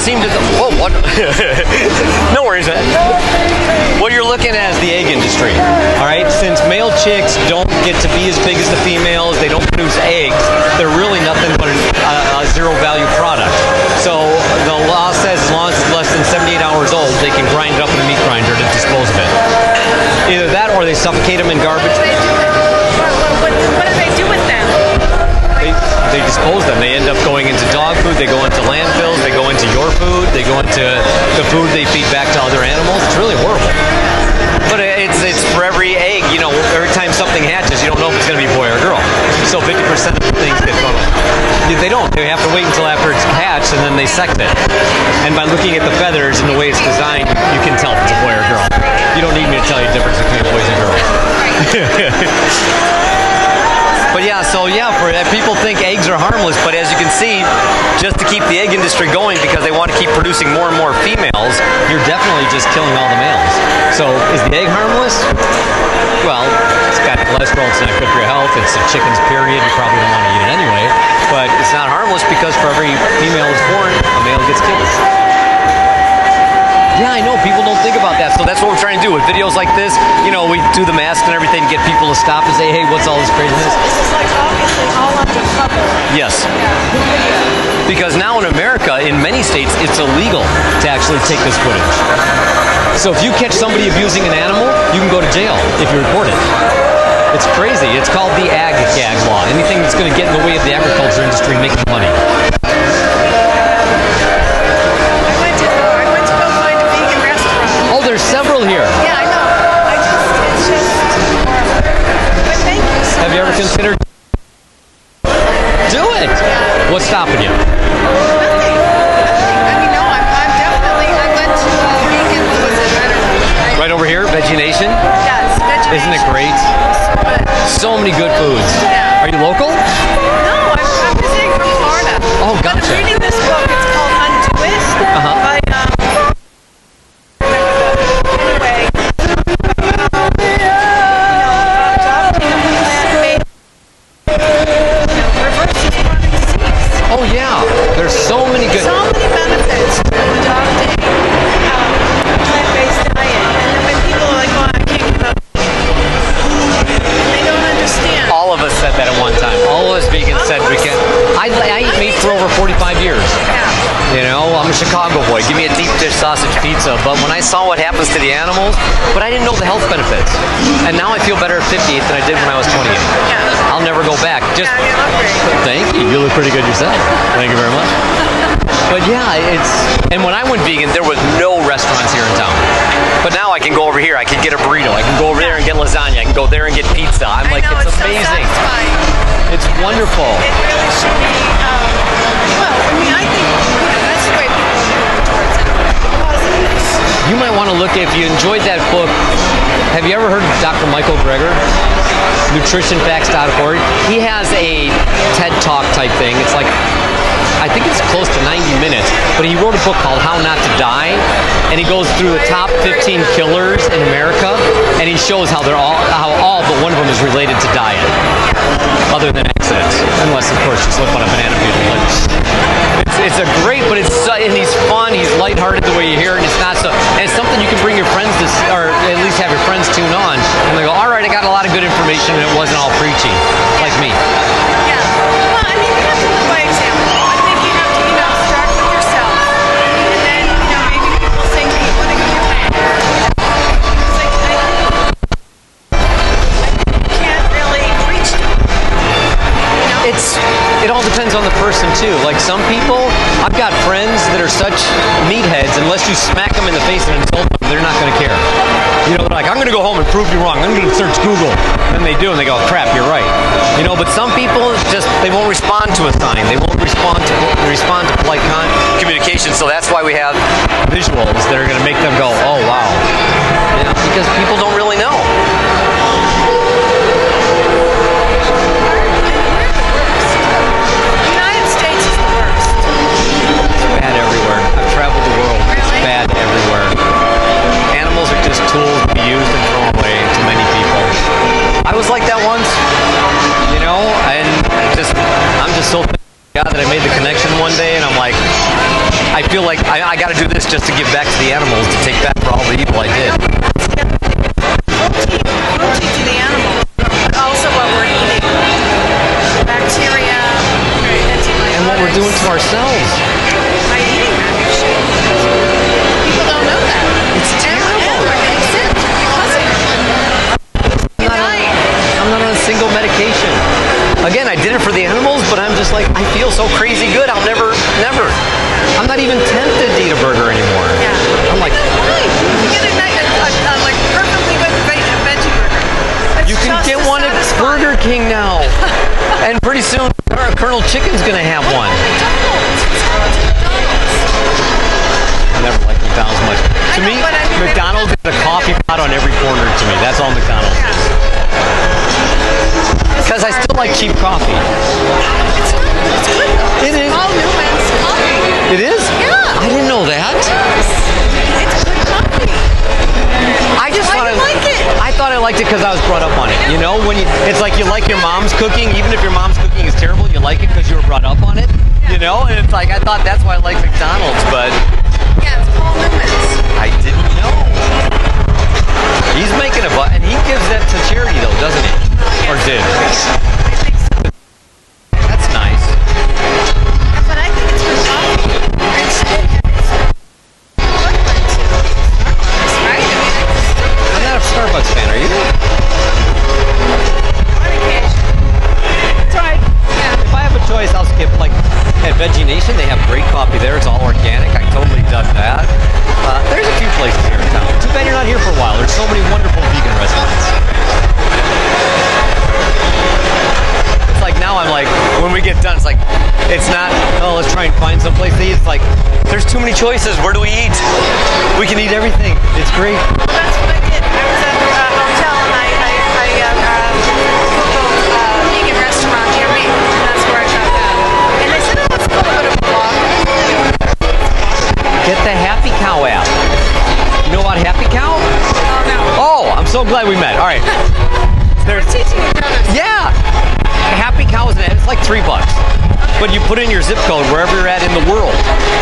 seem to... Whoa, what? No worries, man. What you're looking at is the egg industry. All right? Since male chicks don't get to be as big as the females, they don't produce eggs, they're really nothing but a zero-value product. So the law says as long as it's less than 78 hours old, they can grind it up in a meat grinder to dispose of it. Either that or they suffocate them in garbage. What do they do with them? They dispose them. They end up going into dog food, they go into landfills, they go into your food, they go into the food they feed back to other animals. It's really horrible. But it's for every egg, you know, every time something hatches, you don't know if it's going to be a boy or a girl. So 50% of the things get thrown away. They don't. They have to wait until after it's hatched and then they sect it. And by looking at the feathers and the way it's designed, you can tell if it's a boy or a girl. You don't need me to tell you the difference between boys and girls. But yeah, people think eggs are harmless, but as you can see, just to keep the egg industry going because they want to keep producing more and more females, you're definitely just killing all the males. So is the egg harmless? Well, it's got cholesterol, it's not good for your health, it's a chicken's period, you probably don't want to eat it anyway, but it's not harmless because for every female that's born, a male gets killed. Yeah, I know, people don't think about that, so that's what we're trying to do with videos like this. You know, we do the masks and everything to get people to stop and say, hey, what's all this craziness? This is like obviously all under cover. Yes. Because now in America, in many states, it's illegal to actually take this footage. So if you catch somebody abusing an animal, you can go to jail if you report it. It's crazy. It's called the ag-gag law. Anything that's going to get in the way of the agriculture industry making money. There's several here. Yeah, I know. It's just horrible. But thank you so Have you ever considered? Do it. Yeah. What's stopping you? Nothing. I mean, no, I'm definitely, I went to vegan, what was it? I don't know. Right over here, Veggie Nation? Yes, vegan. Isn't it great? So many good foods. Yeah. Are you local? No, I'm visiting from Florida. Oh, gotcha. But I'm reading this book. It's called Undo It by oh yeah, there's so many good... So many benefits to adopting a plant-based diet. And then when people are like, well, I can't give up, they don't understand. All of us said that at one time. All of us vegans said we can... I eat meat for over 45 years. Yeah. You know, I'm a Chicago boy. Give me a deep dish sausage pizza. But when I saw what happens to the animals, but I didn't know the health benefits. And now I feel better at 58 than I did when I was 28. Yeah. I'll never go back. Just Yeah, you look great. thank you. You look pretty good yourself. Thank you very much. But yeah, and when I went vegan, there was no restaurants here in town. But now I can go over here. I can get a burrito. I can go over there and get lasagna. I can go there and get pizza. I'm like, it's amazing. So satisfying. It's wonderful. It really should be. Well, I mean, I think that's the way people move towards it. Positive. You might want to look, if you enjoyed that book, have you ever heard of Dr. Michael Greger? NutritionFacts.org. He has a TED Talk type thing. It's like, I think it's close to 90 minutes, but he wrote a book called How Not to Die, and he goes through the top 15 killers in America, and he shows how how all but one of them is related to diet, other than accidents, unless of course you slip on a banana peel. It's a great, but and he's fun, he's lighthearted the way you hear it, and it's not so, and it's something you can bring your friends to, or at least have your friends tune on, and they go, all right, I got a lot of good information, and it wasn't all preachy, like me. Yeah. Well, I mean, you have to live by example. I think you have to, start with yourself. And then, maybe people say, hey, you want to go to your plan? It's like, I think you can't really reach them. It all depends on the person too. Like some people, I've got friends that are such meatheads, unless you smack them in the face and insult them, they're not going to care. They're like, I'm going to go home and prove you wrong. I'm going to search Google. And they do, and they go, crap, you're right. But some people, they won't respond to a sign. They won't respond to polite communication. So that's why we have visuals that are going to make them go, oh, wow. Because people don't really know. Bad everywhere. I've traveled the world. It's bad everywhere. Animals are just tools to be used and thrown away to many people. I was like that once, and I'm just so thank God that I made the connection one day, and I'm like, I feel like I just to give back to the animals, to take back for all the evil I did. Cruelty to the animals, but also what we're eating. Bacteria, antibiotics. And what we're doing to ourselves. By eating that shit. People don't know that. It's terrible. And we're getting sick because of it. You're dying. I'm not on a single medication. Again, I did it for the animals, but I'm just like, I feel so crazy good. I'll never. I'm not even tempted to eat a burger anymore. Yeah. I'm like, Why? You get a like perfectly good veggie burger. It's you can just get as one at satisfying. Burger King now. And pretty soon, Colonel Chicken's going to have one. I never liked McDonald's much. To me, but I mean, McDonald's is a coffee pot on every corner to me. That's all McDonald's is. Because I still like cheap coffee. It's good though. It is. All Newman's coffee. It is? Yeah. I didn't know that. It's good coffee. I just Why thought do you like it? I thought I liked it because I was brought up on it. You know, it's like you like your mom's cooking, even if your mom's cooking is terrible, you like it because you were brought up on it. Yeah. You know, and it's like I thought that's why I like McDonald's, but Yeah, it's Paul Newman's. I didn't know. He's making a butt, and he gives that to charity though, doesn't he? Or did? I think so. That's nice. But I think it's good coffee. It's right? I mean, I'm not a Starbucks fan, are you? on occasion. It's right. Yeah. If I have a choice, I'll skip. Like at Veggie Nation, they have great coffee there. It's all organic. I totally dug that. There's a few places here in town. Too bad you're not here for a while. There's so many wonderful vegan restaurants. It's like now I'm like, when we get done, it's like, it's not, oh, let's try and find some place to eat. It's like, there's too many choices. Where do we eat? We can eat everything. It's great. That's what I did. I was at a hotel and I Googled vegan restaurant near me, and that's where I got that. And they said, oh, let's go to a blog. Get the Happy Cow app. You know about Happy Cow? Oh, no. Oh, I'm so glad we met. All right. We're teaching each other. Yeah. Happy Cow is an app. It's like $3. But you put in your zip code wherever you're at in the world,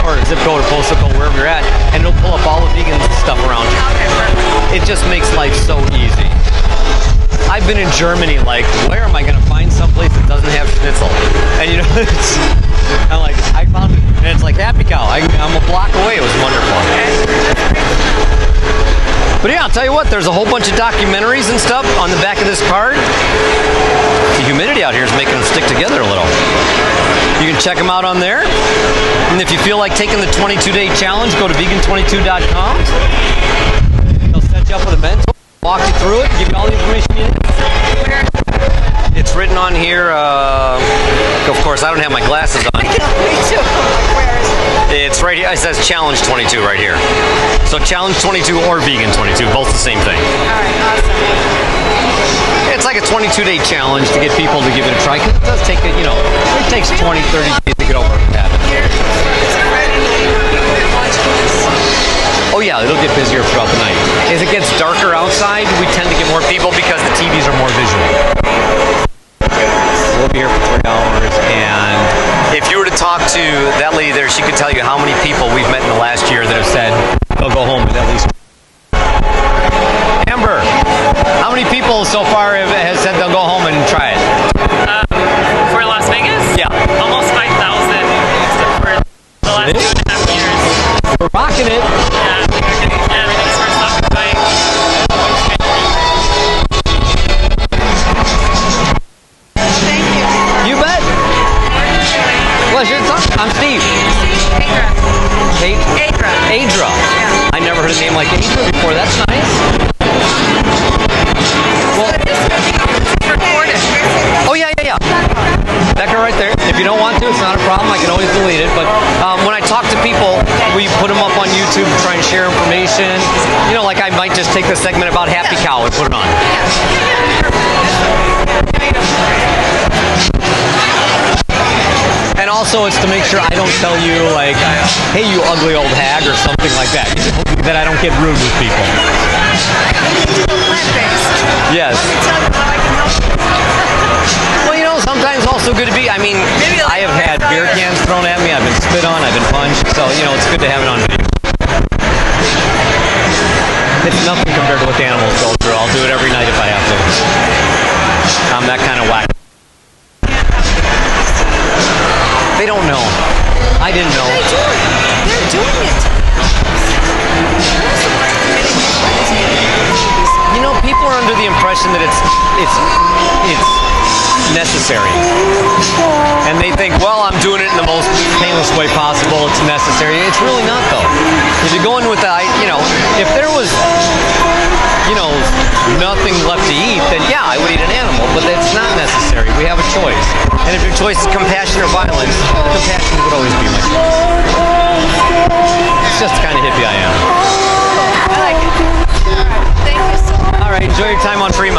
or zip code or postal code wherever you're at, and it'll pull up all the vegan stuff around you. Okay, perfect. It just makes life so easy. I've been in Germany, like, where am I going to find someplace that doesn't have schnitzel? And you know, I'm like, I found it, and it's like Happy Cow. I'm a block away. It was wonderful. But yeah, I'll tell you what, there's a whole bunch of documentaries and stuff on the back of this card. The humidity out here is making them stick together a little. You can check them out on there. And if you feel like taking the 22-day challenge, go to vegan22.com. They'll set you up with a mentor, walk you through it, give you all the information you need. It's written on here, of course, I don't have my glasses on. Me too. Where is it? It's right here. It says Challenge 22 right here. So Challenge 22 or Vegan 22, both the same thing. All right, awesome. It's like a 22-day challenge to get people to give it a try. 'Cause it does take it, you know, it takes 20, 30 days to get over a habit. Is it ready? People are watching this. Oh yeah, it'll get busier throughout the night. As it gets darker outside, we tend to get more people because the TVs are more visual. We'll be here for 3 hours, and if you were to talk to that lady there, she could tell you how many people we've met in the last year that have said they'll go home with at least. Amber, how many people so far have said they'll go home and try it? For Las Vegas? Yeah. Almost 5,000 for the last 2.5 years. We're rocking it. Yeah, everything's for stuff going. Thank you. You bet. Pleasure. I'm Steve. Adra. Adra. Adra. Yeah. I never heard a name like Adra before. That's nice. Well, Recorded. oh yeah. Becca right there. If you don't want to, it's not a problem. I can always delete it. But when I talk to people, we put them up on YouTube, try and share information. You know, like I might just take the segment about Happy Cow and put it on. And also, it's to make sure I don't tell you, like, hey, you ugly old hag, or something like that. That I don't get rude with people. Plant-based. Yes. Let me tell you how I can help you. Well, you know, sometimes also good to be. I mean, I have had beer cans thrown at me. I've been spit on. I've been punched. So, you know, it's good to have it on video. It's nothing compared to what the animals go through. I'll do it every night if I have to. I'm that kind of whack. They don't know. I didn't know. They're doing it. They're doing it. You know, people are under the impression that it's necessary, and they think, well, I'm doing it in the most painless way possible. It's necessary. It's really not, though. If you're going with the, if there was, nothing left to eat, then yeah, I would eat an animal. But it's not necessary. We have a choice, and if your choice is compassion or violence, compassion would always be my choice. It's just the kind of hippie I am. I like it. All right. Thank you so much. All right, enjoy your time on Fremont.